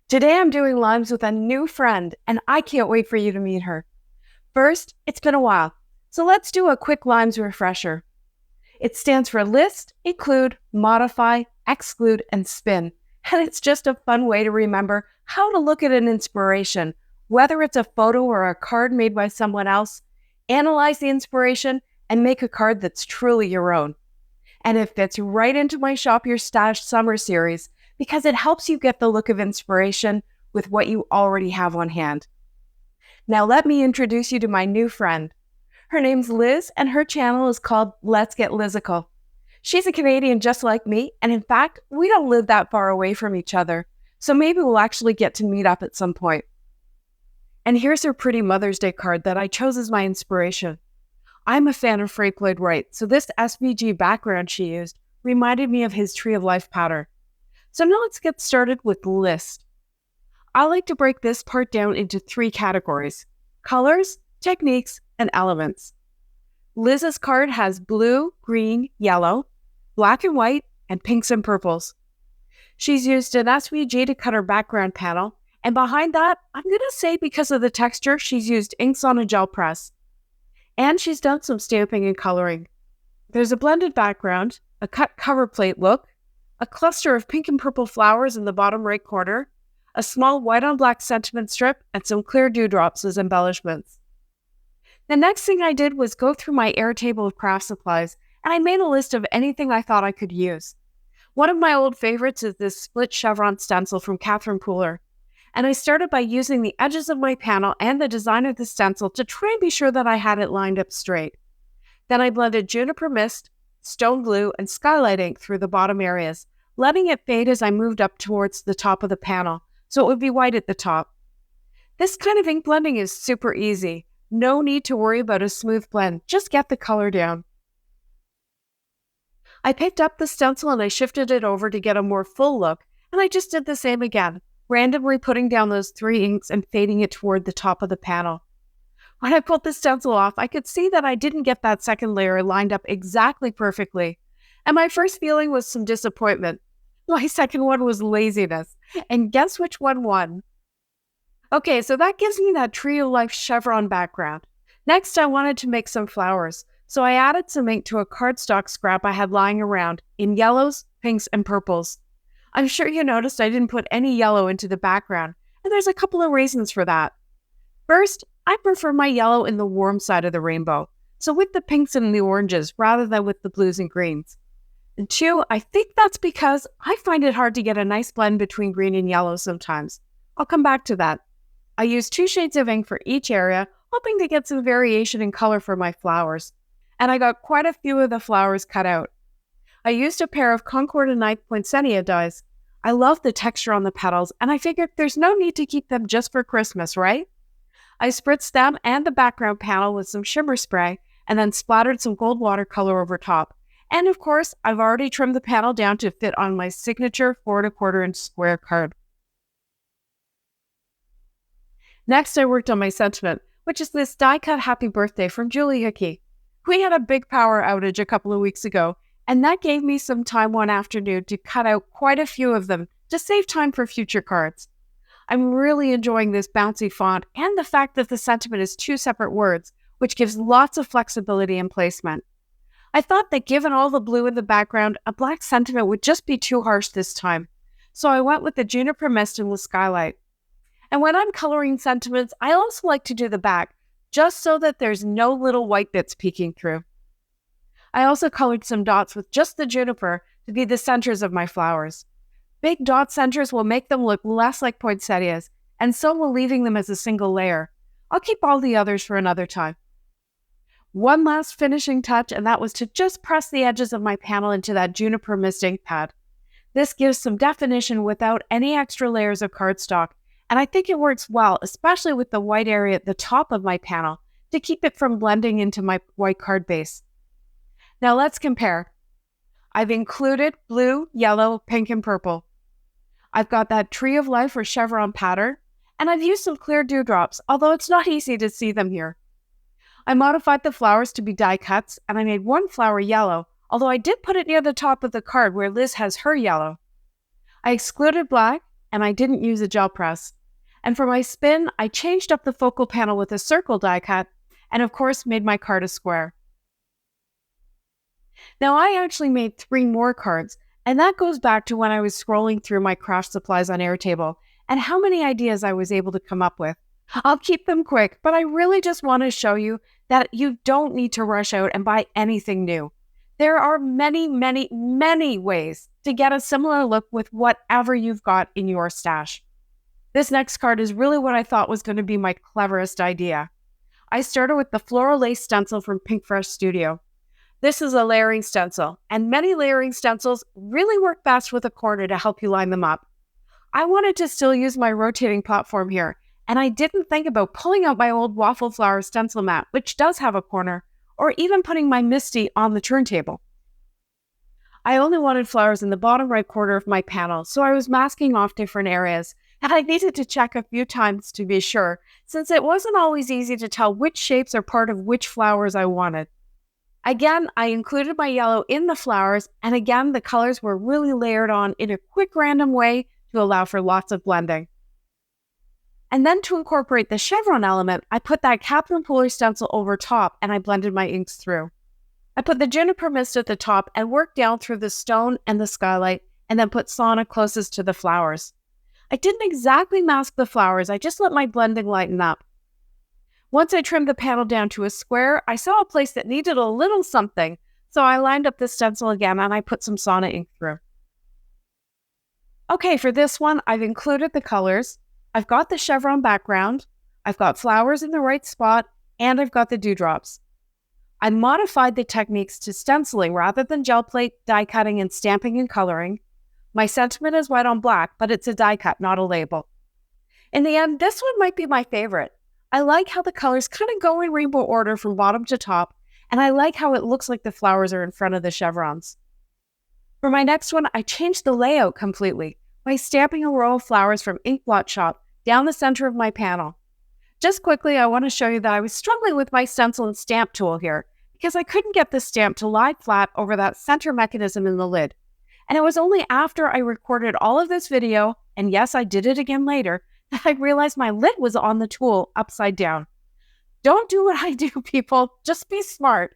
Today I'm doing limes with a new friend, and I can't wait for you to meet her. First, it's been a while, so let's do a quick limes refresher. It stands for list, include, modify, exclude, and spin, and it's just a fun way to remember how to look at an inspiration, whether it's a photo or a card made by someone else, analyze the inspiration, and make a card that's truly your own. And it fits right into my Shop Your Stash summer series because it helps you get the look of inspiration with what you already have on hand. Now let me introduce you to my new friend. Her name's Liz, and her channel is called Let's Get Lizical. She's a Canadian just like me, and in fact, we don't live that far away from each other, so maybe we'll actually get to meet up at some point. And here's her pretty Mother's Day card that I chose as my inspiration. I'm a fan of Frank Lloyd Wright, so this SVG background she used reminded me of his Tree of Life pattern. So now let's get started with the list. I like to break this part down into 3 categories: colors, techniques, and elements. Liz's card has blue, green, yellow, black and white, and pinks and purples. She's used an SVG to cut her background panel, and behind that, I'm going to say because of the texture, she's used inks on a gel press. And she's done some stamping and coloring. There's a blended background, a cut cover plate look, a cluster of pink and purple flowers in the bottom right corner, a small white on black sentiment strip, and some clear dewdrops as embellishments. The next thing I did was go through my Airtable of craft supplies, and I made a list of anything I thought I could use. One of my old favorites is this split chevron stencil from Catherine Pooler, and I started by using the edges of my panel and the design of the stencil to try and be sure that I had it lined up straight. Then I blended juniper mist, stone glue, and skylight ink through the bottom areas, letting it fade as I moved up towards the top of the panel, so it would be white at the top. This kind of ink blending is super easy. No need to worry about a smooth blend, just get the color down. I picked up the stencil and I shifted it over to get a more full look, and I just did the same again, randomly putting down those 3 inks and fading it toward the top of the panel. When I pulled the stencil off, I could see that I didn't get that second layer lined up exactly perfectly, and my first feeling was some disappointment. My second one was laziness, and guess which one won? Okay, so that gives me that Tree of Life chevron background. Next, I wanted to make some flowers, so I added some ink to a cardstock scrap I had lying around in yellows, pinks, and purples. I'm sure you noticed I didn't put any yellow into the background, and there's a couple of reasons for that. First, I prefer my yellow in the warm side of the rainbow, so with the pinks and the oranges rather than with the blues and greens. And 2, I think that's because I find it hard to get a nice blend between green and yellow sometimes. I'll come back to that. I used 2 shades of ink for each area, hoping to get some variation in color for my flowers. And I got quite a few of the flowers cut out. I used a pair of Concord and 9th poinsettia dies. I love the texture on the petals, and I figured there's no need to keep them just for Christmas, right? I spritzed them and the background panel with some shimmer spray, and then splattered some gold watercolor over top. And of course, I've already trimmed the panel down to fit on my signature 4 1/4 inch square card. Next, I worked on my sentiment, which is this die-cut happy birthday from Julie Hickey. We had a big power outage a couple of weeks ago, and that gave me some time one afternoon to cut out quite a few of them to save time for future cards. I'm really enjoying this bouncy font and the fact that the sentiment is 2 separate words, which gives lots of flexibility in placement. I thought that given all the blue in the background, a black sentiment would just be too harsh this time, so I went with the juniper mist and with skylight. And when I'm coloring sentiments, I also like to do the back, just so that there's no little white bits peeking through. I also colored some dots with just the juniper to be the centers of my flowers. Big dot centers will make them look less like poinsettias, and so will leaving them as a single layer. I'll keep all the others for another time. One last finishing touch, and that was to just press the edges of my panel into that juniper mist ink pad. This gives some definition without any extra layers of cardstock, and I think it works well, especially with the white area at the top of my panel, to keep it from blending into my white card base. Now let's compare. I've included blue, yellow, pink, and purple. I've got that Tree of Life or chevron pattern, and I've used some clear dewdrops, although it's not easy to see them here. I modified the flowers to be die cuts, and I made one flower yellow, although I did put it near the top of the card where Liz has her yellow. I excluded black, and I didn't use a gel press. And for my spin, I changed up the focal panel with a circle die cut, and of course made my card a square. Now I actually made 3 more cards, and that goes back to when I was scrolling through my craft supplies on Airtable and how many ideas I was able to come up with. I'll keep them quick, but I really just want to show you that you don't need to rush out and buy anything new. There are many, many, many ways to get a similar look with whatever you've got in your stash. This next card is really what I thought was going to be my cleverest idea. I started with the Floral Lace Stencil from Pinkfresh Studio. This is a layering stencil, and many layering stencils really work best with a corner to help you line them up. I wanted to still use my rotating platform here, and I didn't think about pulling out my old waffle flower stencil mat, which does have a corner, or even putting my Misty on the turntable. I only wanted flowers in the bottom right corner of my panel, so I was masking off different areas, and I needed to check a few times to be sure, since it wasn't always easy to tell which shapes are part of which flowers I wanted. Again, I included my yellow in the flowers, and again, the colors were really layered on in a quick random way to allow for lots of blending. And then to incorporate the chevron element, I put that Captain Puller stencil over top and I blended my inks through. I put the juniper mist at the top and worked down through the stone and the skylight, and then put sauna closest to the flowers. I didn't exactly mask the flowers, I just let my blending lighten up. Once I trimmed the panel down to a square, I saw a place that needed a little something, so I lined up the stencil again and I put some sauna ink through. Okay, for this one, I've included the colors, I've got the chevron background, I've got flowers in the right spot, and I've got the dewdrops. I modified the techniques to stenciling rather than gel plate, die cutting, and stamping and coloring. My sentiment is white on black, but it's a die cut, not a label. In the end, this one might be my favorite. I like how the colors kind of go in rainbow order from bottom to top, and I like how it looks like the flowers are in front of the chevrons. For my next one, I changed the layout completely by stamping a row of flowers from Ink Blot Shop down the center of my panel. Just quickly, I want to show you that I was struggling with my stencil and stamp tool here because I couldn't get the stamp to lie flat over that center mechanism in the lid. And it was only after I recorded all of this video, and yes, I did it again later, that I realized my lid was on the tool upside down. Don't do what I do, people. Just be smart.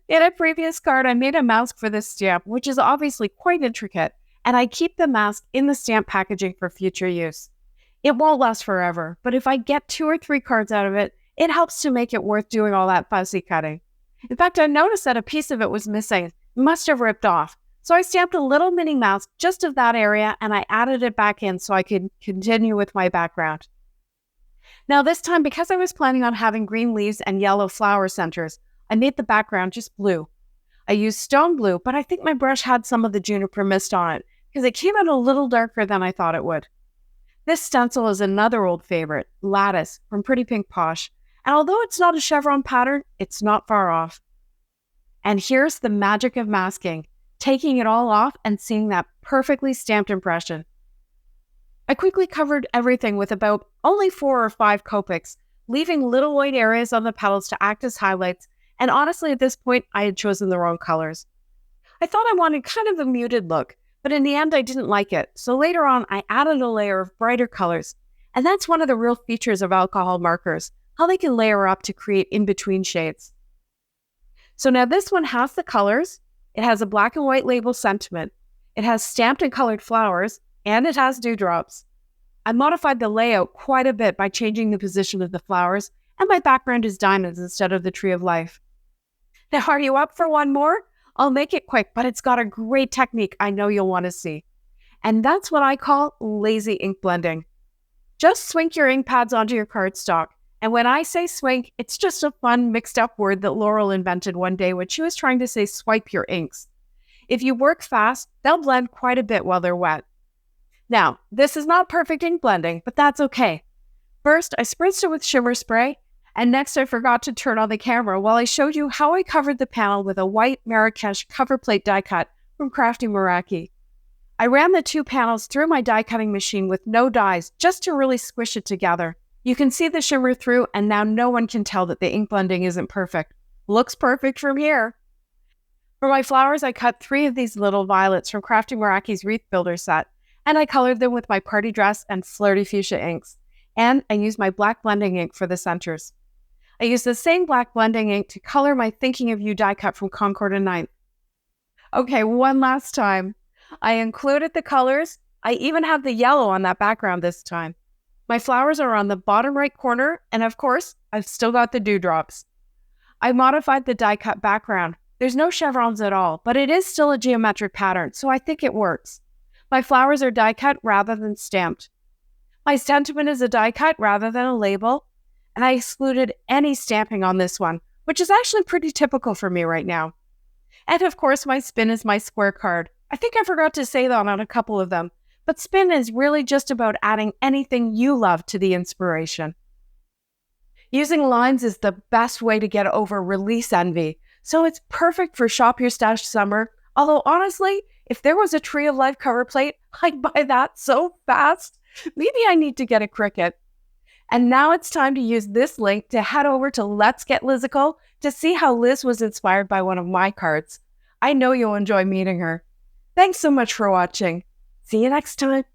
In a previous card, I made a mask for this stamp, which is obviously quite intricate, and I keep the mask in the stamp packaging for future use. It won't last forever, but if I get 2 or 3 cards out of it, it helps to make it worth doing all that fussy cutting. In fact, I noticed that a piece of it was missing. It must have ripped off. So I stamped a little mini mask just of that area and I added it back in so I could continue with my background. Now this time, because I was planning on having green leaves and yellow flower centers, I made the background just blue. I used stone blue, but I think my brush had some of the juniper mist on it because it came out a little darker than I thought it would. This stencil is another old favorite, Lattice from Pretty Pink Posh, and although it's not a chevron pattern, it's not far off. And here's the magic of masking, taking it all off and seeing that perfectly stamped impression. I quickly covered everything with about only 4 or 5 Copics, leaving little white areas on the petals to act as highlights, and honestly at this point I had chosen the wrong colors. I thought I wanted kind of a muted look, but in the end I didn't like it, so later on I added a layer of brighter colors, and that's one of the real features of alcohol markers, how they can layer up to create in-between shades. So now this one has the colors, it has a black and white label sentiment, it has stamped and colored flowers, and it has dewdrops. I modified the layout quite a bit by changing the position of the flowers, and my background is diamonds instead of the tree of life. Now, are you up for one more? I'll make it quick, but it's got a great technique I know you'll want to see. And that's what I call lazy ink blending. Just swink your ink pads onto your cardstock. And when I say swink, it's just a fun mixed up word that Laurel invented one day when she was trying to say swipe your inks. If you work fast, they'll blend quite a bit while they're wet. Now, this is not perfect ink blending, but that's okay. First, I spritzed it with shimmer spray, and next I forgot to turn on the camera while I showed you how I covered the panel with a white Marrakech cover plate die cut from Crafty Meraki. I ran the 2 panels through my die cutting machine with no dies just to really squish it together. You can see the shimmer through, and now no one can tell that the ink blending isn't perfect. Looks perfect from here. For my flowers, I cut 3 of these little violets from Crafty Meraki's Wreath Builder set, And I colored them with my party dress and flirty fuchsia inks. And I used my black blending ink for the centers. I used the same black blending ink to color my Thinking of You die cut from Concord and 9th. Okay, one last time. I included the colors. I even have the yellow on that background this time. My flowers are on the bottom right corner, and of course, I've still got the dewdrops. I modified the die cut background. There's no chevrons at all, but it is still a geometric pattern, so I think it works. My flowers are die cut rather than stamped. My sentiment is a die cut rather than a label, and I excluded any stamping on this one, which is actually pretty typical for me right now. And of course, my spin is my square card. I think I forgot to say that on a couple of them, but spin is really just about adding anything you love to the inspiration. Using lines is the best way to get over release envy, so it's perfect for Shop Your Stash summer, although honestly, if there was a Tree of Life cover plate, I'd buy that so fast. Maybe I need to get a Cricut. And now it's time to use this link to head over to Let's Get Lizical to see how Liz was inspired by one of my cards. I know you'll enjoy meeting her. Thanks so much for watching. See you next time.